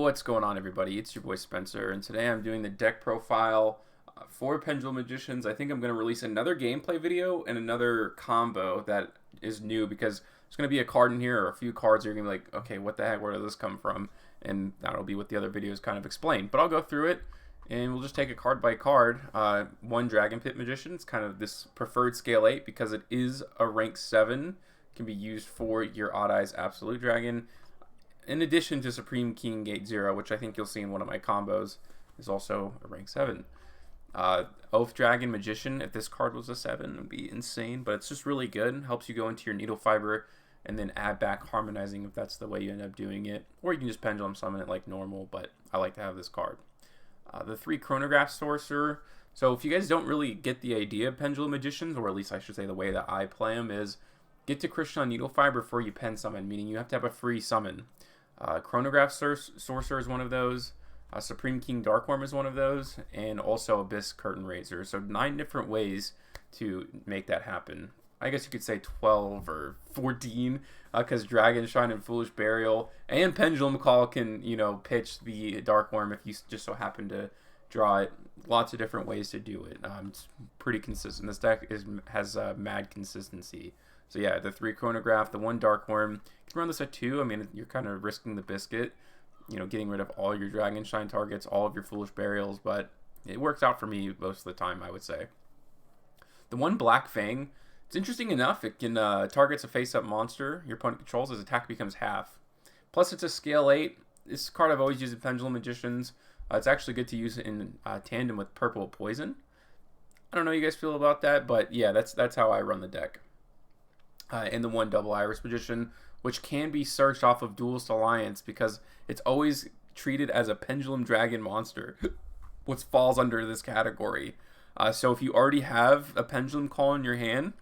What's going on, everybody? It's your boy Spencer, and today I'm doing the deck profile for Pendulum Magicians. I think I'm going to release another gameplay video and another combo that is new because there's going to be a card in here or a few cards that you're going to be like, okay, what the heck, where did this come from? And that'll be what the other videos kind of explain. But I'll go through it, and we'll just take it card by card. One Dragon Pit Magician, it's kind of this preferred scale 8 because it is a rank 7. It can be used for your Odd Eyes Absolute Dragon. In addition to Supreme King Gate 0, which I think you'll see in one of my combos, is also a rank 7. Oath Dragon Magician, if this card was a 7, it would be insane, but it's just really good. Helps you go into your Needle Fiber and then add back Harmonizing if that's the way you end up doing it. Or you can just Pendulum Summon it like normal, but I like to have this card. The 3 Chronograph Sorcerer. So if you guys don't really get the idea of Pendulum Magicians, or at least I should say the way that I play them, is get to Christian on Needle Fiber before you pen summon, meaning you have to have a free summon. Chronograph Sorcerer is one of those. Supreme King Darkworm is one of those, and also Abyss Curtain Raiser. So 9 different ways to make that happen. I guess you could say 12 or 14, because Dragon Shine and Foolish Burial and Pendulum Call can, pitch the Darkworm if you just so happen to draw it. Lots of different ways to do it. It's pretty consistent. This deck has mad consistency. So yeah, the 3 Chronograph, the 1 Darkworm. You can run this at 2. I mean, you're kind of risking the biscuit, getting rid of all your Dragon Shine targets, all of your Foolish Burials, but it works out for me most of the time, I would say. The 1 Black Fang, it's interesting enough. It can targets a face-up monster your opponent controls. His attack becomes half. Plus, it's a scale 8. This card I've always used in Pendulum Magicians. It's actually good to use in tandem with Purple Poison. I don't know how you guys feel about that, but yeah, that's how I run the deck. And the 1 Double Iris Magician, which can be searched off of Duelist Alliance because it's always treated as a Pendulum Dragon monster, which falls under this category. So if you already have a Pendulum Call in your hand,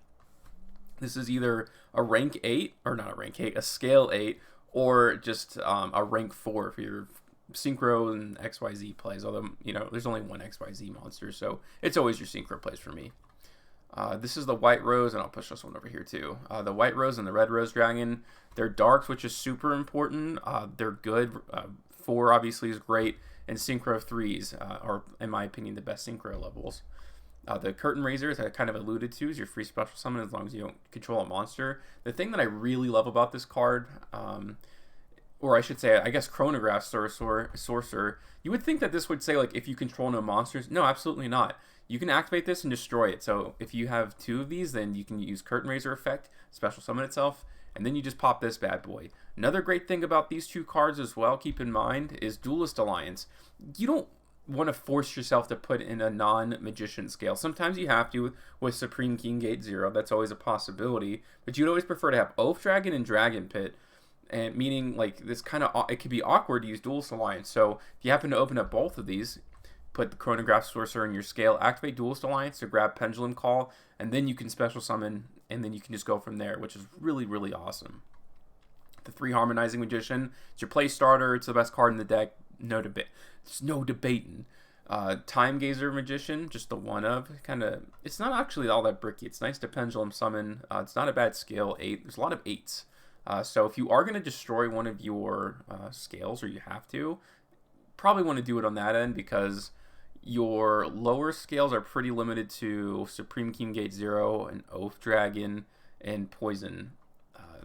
this is either a rank 8, or not a rank 8, a scale 8, or just a rank 4 for your Synchro and XYZ plays. Although, there's only one XYZ monster, so it's always your Synchro plays for me. This is the White Rose, and I'll push this one over here too. The White Rose and the Red Rose Dragon. They're darks, which is super important. They're good. 4 obviously is great, and Synchro 3s are, in my opinion, the best Synchro levels. The Curtain Raiser, as I kind of alluded to, is your free special summon as long as you don't control a monster. The thing that I really love about this card, or I should say, I guess Chronograph Sorcerer, you would think that this would say, like, if you control no monsters. No, absolutely not. You can activate this and destroy it. So if you have 2 of these, then you can use Curtain Raiser effect, special summon itself, and then you just pop this bad boy. Another great thing about these 2 cards as well, keep in mind, is Duelist Alliance. You don't want to force yourself to put in a non-magician scale. Sometimes you have to with Supreme King Gate 0. That's always a possibility. But you'd always prefer to have Oath Dragon and Dragon Pit. And meaning, like, this kind of, it could be awkward to use Duelist Alliance. So if you happen to open up both of these, put the Chronograph Sorcerer in your scale, activate Duelist Alliance to grab Pendulum Call, and then you can special summon, and then you can just go from there, which is really, really awesome. The 3 Harmonizing Magician, it's your play starter, it's the best card in the deck, no debate. There's no debating. Time Gazer Magician, just the one of, it's not actually all that bricky. It's nice to Pendulum Summon. It's not a bad scale, 8. There's a lot of 8s. So if you are going to destroy one of your scales, or you have to, probably want to do it on that end because your lower scales are pretty limited to Supreme King Gate 0 and Oath Dragon and Poison.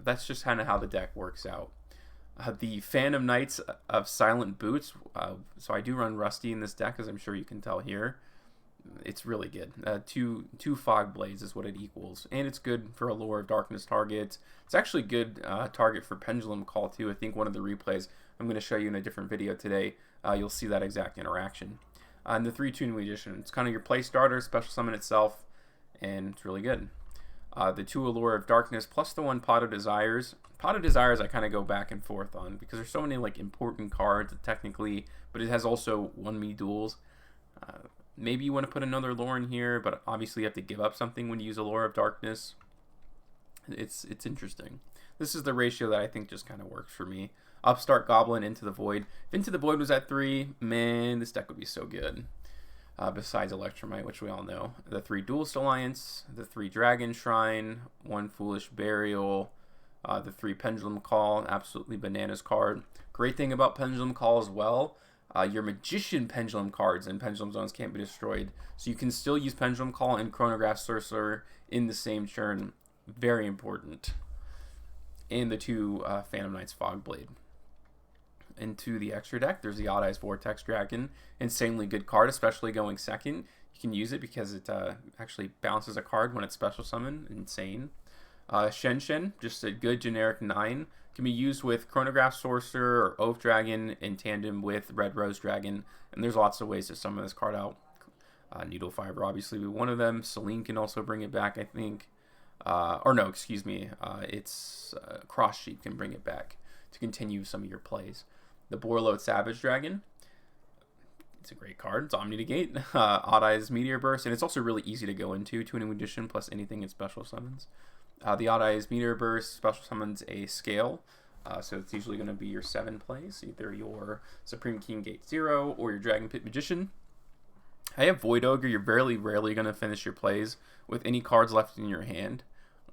That's just kind of how the deck works out. The Phantom Knights of Silent Boots. So I do run Rusty in this deck, as I'm sure you can tell here. It's really good. Two Fog Blades is what it equals. And it's good for Allure of Darkness targets. It's actually good target for Pendulum Call too. I think one of the replays I'm going to show you in a different video today, you'll see that exact interaction. And the 3 Toon Magician, it's kind of your play starter, special summon itself, and it's really good. The 2 Allure of Darkness plus the 1 Pot of Desires. Pot of Desires I kind of go back and forth on because there's so many like important cards technically, but it has also 1-me duels. Maybe you want to put another lore in here, but obviously you have to give up something when you use Allure of Darkness. It's interesting. This is the ratio that I think just kind of works for me. Upstart Goblin, Into the Void. If Into the Void was at 3, man, this deck would be so good. Besides Electromite, which we all know. The 3 Duelist Alliance, the 3 Dragon Shrine, 1 Foolish Burial, The 3 Pendulum Call, absolutely bananas card. Great thing about Pendulum Call as well, your Magician Pendulum cards and Pendulum Zones can't be destroyed. So you can still use Pendulum Call and Chronograph Sorcerer in the same turn. Very important. And the 2 Phantom Knight's Fogblade. Into the extra deck, there's the Odd Eyes Vortex Dragon. Insanely good card, especially going second. You can use it because it actually bounces a card when it's special summoned. Insane. Shen, just a good generic 9. Can be used with Chronograph Sorcerer or Oath Dragon in tandem with Red Rose Dragon. And there's lots of ways to summon this card out. Needle Fiber obviously be one of them. Celine can also bring it back, I think. Or no, excuse me. It's Cross Sheep can bring it back to continue some of your plays. The Borload Savage Dragon. It's a great card. It's Omni Negate. Odd Eyes Meteor Burst. And it's also really easy to go into. Tuning Edition plus anything in special summons. The Odd Eyes Meteor Burst special summons a Scale. So it's usually going to be your 7 plays. Either your Supreme King Gate 0 or your Dragon Pit Magician. I have Void Ogre. You're very rarely going to finish your plays with any cards left in your hand.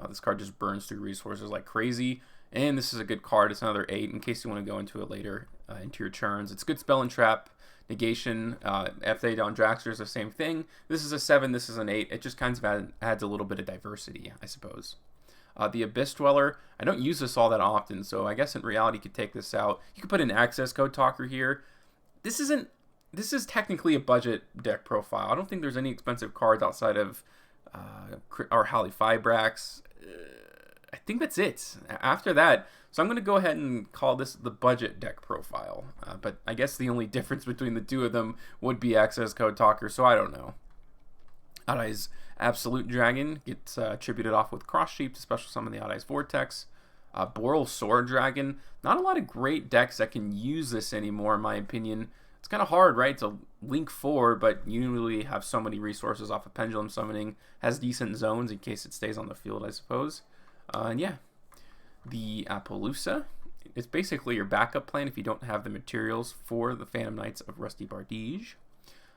This card just burns through resources like crazy. And this is a good card. It's another 8 in case you want to go into it later into your turns. It's good spell and trap. Negation. F8 on Draxter is the same thing. This is a 7. This is an 8. It just kind of adds a little bit of diversity, I suppose. The Abyss Dweller. I don't use this all that often, so I guess in reality you could take this out. You could put an Access Code Talker here. This is technically a budget deck profile. I don't think there's any expensive cards outside of our Halley Fibrax. I think that's it. After that, so I'm going to go ahead and call this the budget deck profile. But I guess the only difference between the 2 of them would be Access Code Talker, so I don't know. Odd Eyes Absolute Dragon gets attributed off with Cross Sheep to special summon the Odd Eyes Vortex. Boral Sword Dragon. Not a lot of great decks that can use this anymore, in my opinion. It's kind of hard, right, to link 4, but you usually have so many resources off of Pendulum Summoning. Has decent zones in case it stays on the field, I suppose. And yeah, the Appaloosa. It's basically your backup plan if you don't have the materials for the Phantom Knights of Rusty Bardige.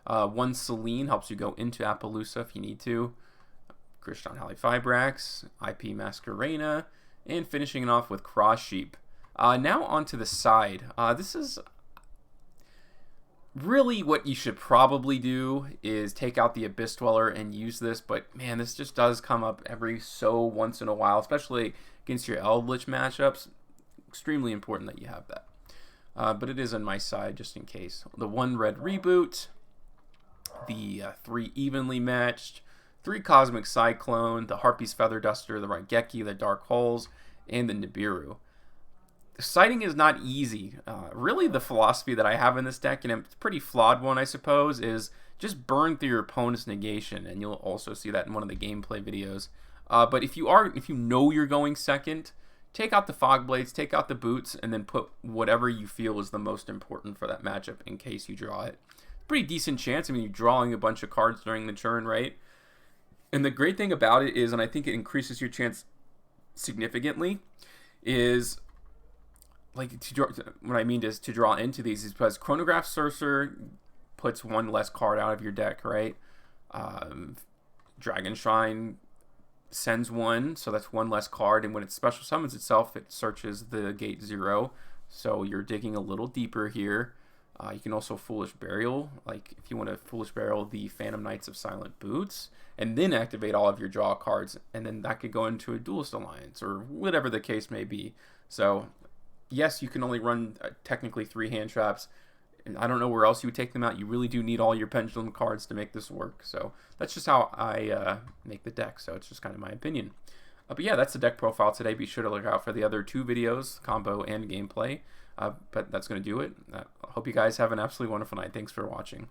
1 Celine helps you go into Appaloosa if you need to. Christian Halley Fibrax, IP Masquerena, and finishing it off with Cross Sheep. Now onto the side. This is really what you should probably do is take out the Abyss Dweller and use this, but man, this just does come up every so once in a while, especially against your Eldritch matchups. Extremely important that you have that. But it is on my side just in case. The 1 Red Reboot, the 3 Evenly Matched, 3 Cosmic Cyclone, the Harpy's Feather Duster, the Raigeki, the Dark Holes, and the Nibiru. Sighting is not easy. Really, the philosophy that I have in this deck, and it's a pretty flawed one, I suppose, is just burn through your opponent's negation, and you'll also see that in one of the gameplay videos. But if you know you're going second, take out the Fog Blades, take out the Boots, and then put whatever you feel is the most important for that matchup in case you draw it. Pretty decent chance. I mean, you're drawing a bunch of cards during the turn, right? And the great thing about it is, and I think it increases your chance significantly, is like to draw, what I mean is to draw into these is because Chronograph Sorcerer puts 1 less card out of your deck, right? Dragon Shrine sends 1, so that's 1 less card, and when it special summons itself, it searches the gate 0, so you're digging a little deeper here. You can also Foolish Burial, like if you want to Foolish Burial the Phantom Knights of Silent Boots, and then activate all of your draw cards, and then that could go into a Duelist Alliance, or whatever the case may be. So yes, you can only run technically 3 hand traps. And I don't know where else you would take them out. You really do need all your Pendulum cards to make this work. So that's just how I make the deck. So it's just kind of my opinion. But yeah, that's the deck profile today. Be sure to look out for the other 2 videos, combo and gameplay. But that's going to do it. I hope you guys have an absolutely wonderful night. Thanks for watching.